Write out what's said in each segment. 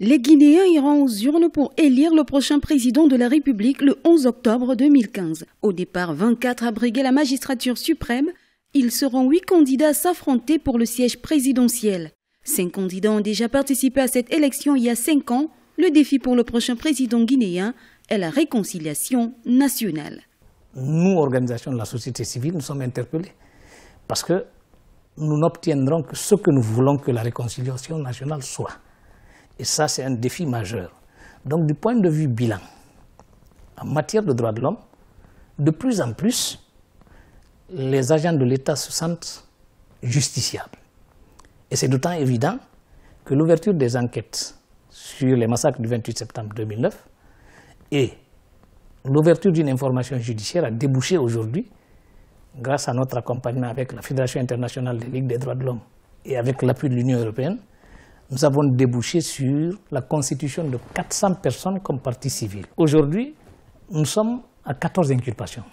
Les Guinéens iront aux urnes pour élire le prochain président de la République le 11 octobre 2015. Au départ, 24 abriguaient la magistrature suprême. Ils seront 8 candidats à s'affronter pour le siège présidentiel. 5 candidats ont déjà participé à cette élection il y a 5 ans. Le défi pour le prochain président guinéen est la réconciliation nationale. Nous, organisations de la société civile, nous sommes interpellés parce que nous n'obtiendrons que ce que nous voulons que la réconciliation nationale soit. Et ça, c'est un défi majeur. Donc, du point de vue bilan, en matière de droits de l'homme, de plus en plus, les agents de l'État se sentent justiciables. Et c'est d'autant évident que l'ouverture des enquêtes sur les massacres du 28 septembre 2009 et l'ouverture d'une information judiciaire a débouché aujourd'hui, grâce à notre accompagnement avec la Fédération internationale des ligues des droits de l'homme et avec l'appui de l'Union européenne, nous avons débouché sur la constitution de 400 personnes comme partie civile. Aujourd'hui, nous sommes à 14 inculpations.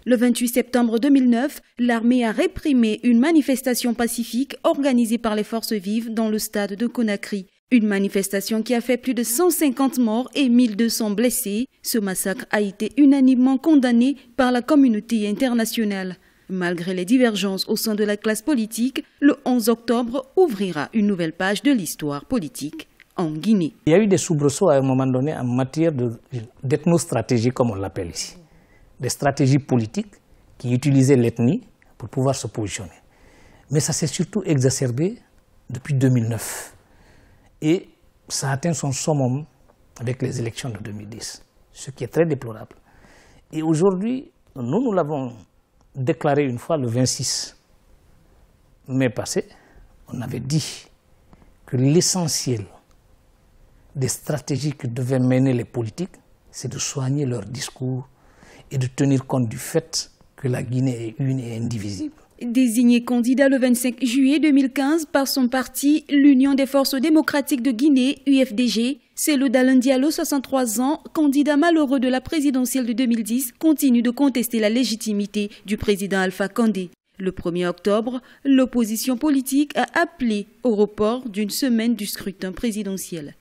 Le 28 septembre 2009, l'armée a réprimé une manifestation pacifique organisée par les forces vives dans le stade de Conakry. Une manifestation qui a fait plus de 150 morts et 1200 blessés. Ce massacre a été unanimement condamné par la communauté internationale. Malgré les divergences au sein de la classe politique, le 11 octobre ouvrira une nouvelle page de l'histoire politique en Guinée. Il y a eu des soubresauts à un moment donné en matière d'ethnostratégie, comme on l'appelle ici. Des stratégies politiques qui utilisaient l'ethnie pour pouvoir se positionner. Mais ça s'est surtout exacerbé depuis 2009. Et ça a atteint son summum avec les élections de 2010, ce qui est très déplorable. Et aujourd'hui, nous l'avons déclaré une fois le 26 mai passé, on avait dit que l'essentiel des stratégies que devaient mener les politiques, c'est de soigner leur discours et de tenir compte du fait que la Guinée est une et indivisible. Désigné candidat le 25 juillet 2015 par son parti, l'Union des forces démocratiques de Guinée, UFDG, Cellou Dalein Diallo, 63 ans, candidat malheureux de la présidentielle de 2010, continue de contester la légitimité du président Alpha Condé. Le 1er octobre, l'opposition politique a appelé au report d'une semaine du scrutin présidentiel.